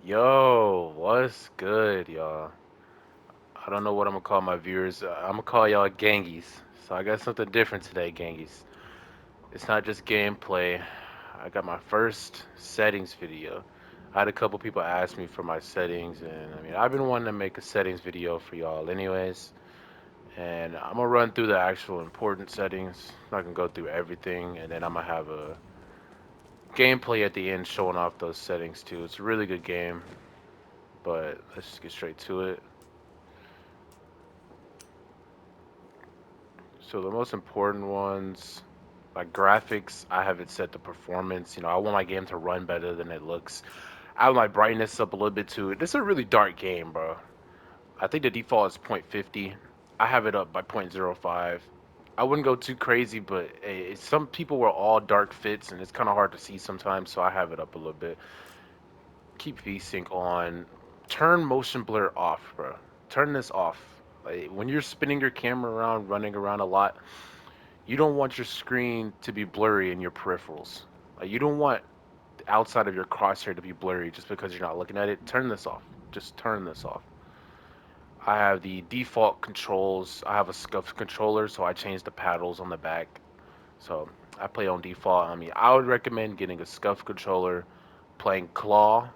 Yo, what's good, y'all? I don't know what I'm gonna call my viewers. I'm gonna call y'all gangies. So I got something different today, gangies. It's not just gameplay. I got my first settings video. I had a couple people ask me for my settings, and I mean, I've been wanting to make a settings video for y'all, anyways. And I'm gonna run through the actual important settings. I'm not gonna go through everything, and then I'm gonna have a gameplay at the end showing off those settings too. It's a really good game, but let's just get straight to it. So the most important ones, like graphics, I have it set to performance. I want my game to run better than it looks. I have my brightness up a little bit too. This is a really dark game, bro. I think the default is 0.50. I have it up by 0.05. I wouldn't go too crazy, but some people were all dark fits, and it's kind of hard to see sometimes, so I have it up a little bit. Keep VSync on. Turn motion blur off, bro. Turn this off. Like, when you're spinning your camera around, running around a lot, you don't want your screen to be blurry in your peripherals. Like, you don't want the outside of your crosshair to be blurry just because you're not looking at it. Turn this off. Just turn this off. I have the default controls. I have a scuff controller, so I changed the paddles on the back. So I play on default. I mean, I would recommend getting a scuff controller, playing claw,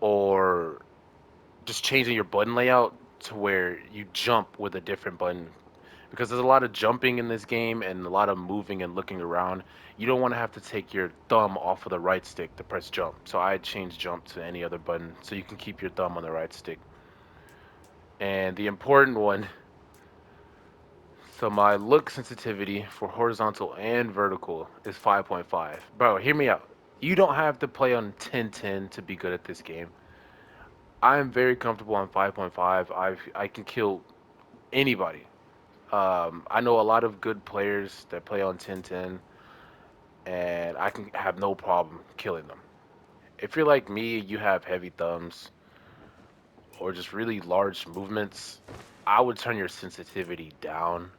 or just changing your button layout to where you jump with a different button, because there's a lot of jumping in this game and a lot of moving and looking around. You don't want to have to take your thumb off of the right stick to press jump. So I changed jump to any other button so you can keep your thumb on the right stick. And the important one, so my look sensitivity for horizontal and vertical is 5.5. Bro, hear me out. You don't have to play on 1010 to be good at this game. I am very comfortable on 5.5. I can kill anybody. I know a lot of good players that play on 1010, and I can have no problem killing them. If you're like me, you have heavy thumbs or just really large movements, I would turn your sensitivity down.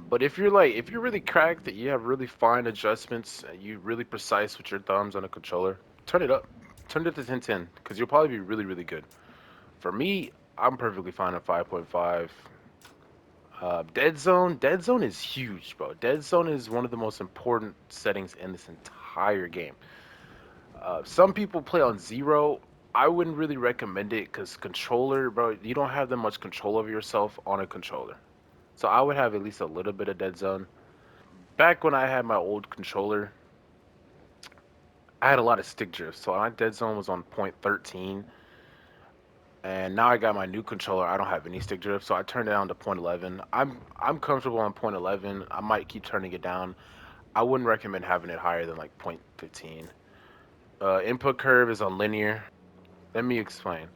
But if you're really cracked, that you have really fine adjustments, and you really precise with your thumbs on a controller, turn it up. Turn it to 1010 because you'll probably be really, really good. For me, I'm perfectly fine at 5.5. Dead Zone is huge, bro. Dead Zone is one of the most important settings in this entire game. Some people play on zero. I wouldn't really recommend it because controller, bro, you don't have that much control over yourself on a controller. So I would have at least a little bit of Dead Zone. Back when I had my old controller, I had a lot of stick drift. So my Dead Zone was on point 13. And now I got my new controller. I don't have any stick drift, so I turned it down to point 11. I'm comfortable on point 11. I might keep turning it down. I wouldn't recommend having it higher than like point 15. Input curve is on linear. Let me explain.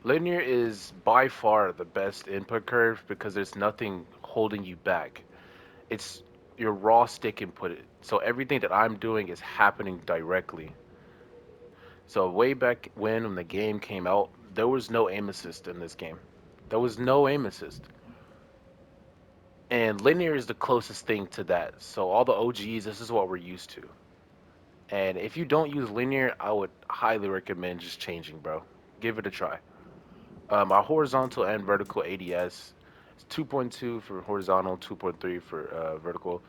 Linear is by far the best input curve because there's nothing holding you back. It's your raw stick input. So everything that I'm doing is happening directly. So way back when the game came out, there was no aim assist in this game. There was no aim assist. And linear is the closest thing to that. So all the OGs, this is what we're used to. And if you don't use linear, I would highly recommend just changing, bro. Give it a try. My horizontal and vertical ADS is 2.2 for horizontal, 2.3 for vertical.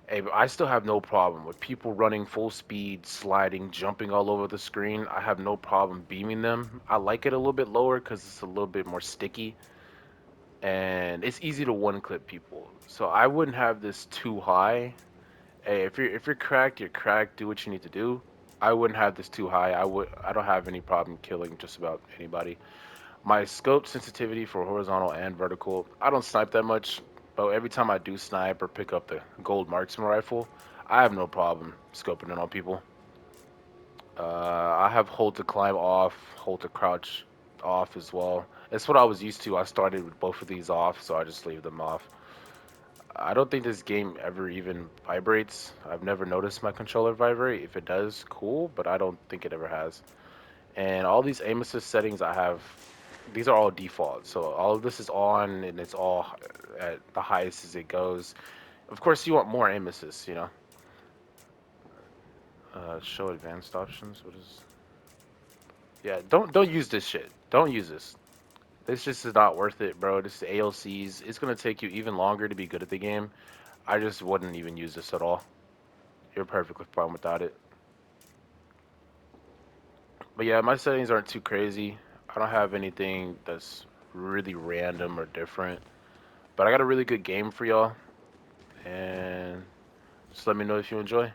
Hey, but I still have no problem with people running full speed, sliding, jumping all over the screen. I have no problem beaming them. I like it a little bit lower because it's a little bit more sticky and it's easy to one clip people. So I wouldn't have this too high. Hey, if you're cracked, you're cracked. Do what you need to do. I wouldn't have this too high. I don't have any problem killing just about anybody. My scope sensitivity for horizontal and vertical, I don't snipe that much, but every time I do snipe or pick up the gold marksman rifle, I have no problem scoping it on people. I have hold to climb off, hold to crouch off as well. That's what I was used to. I started with both of these off, so I just leave them off. I don't think this game ever even vibrates. I've never noticed my controller vibrate. If it does, cool, but I don't think it ever has. And all these aim assist settings I have, these are all default. So all of this is on and it's all at the highest as it goes. Of course, you want more aim assist, you know. Show advanced options. What is? Yeah, don't use this shit. Don't use this. This just is not worth it, bro. This AOCs. It's gonna take you even longer to be good at the game. I just wouldn't even use this at all. You're perfectly fine without it. But yeah, my settings aren't too crazy. I don't have anything that's really random or different. But I got a really good game for y'all, and just let me know if you enjoy.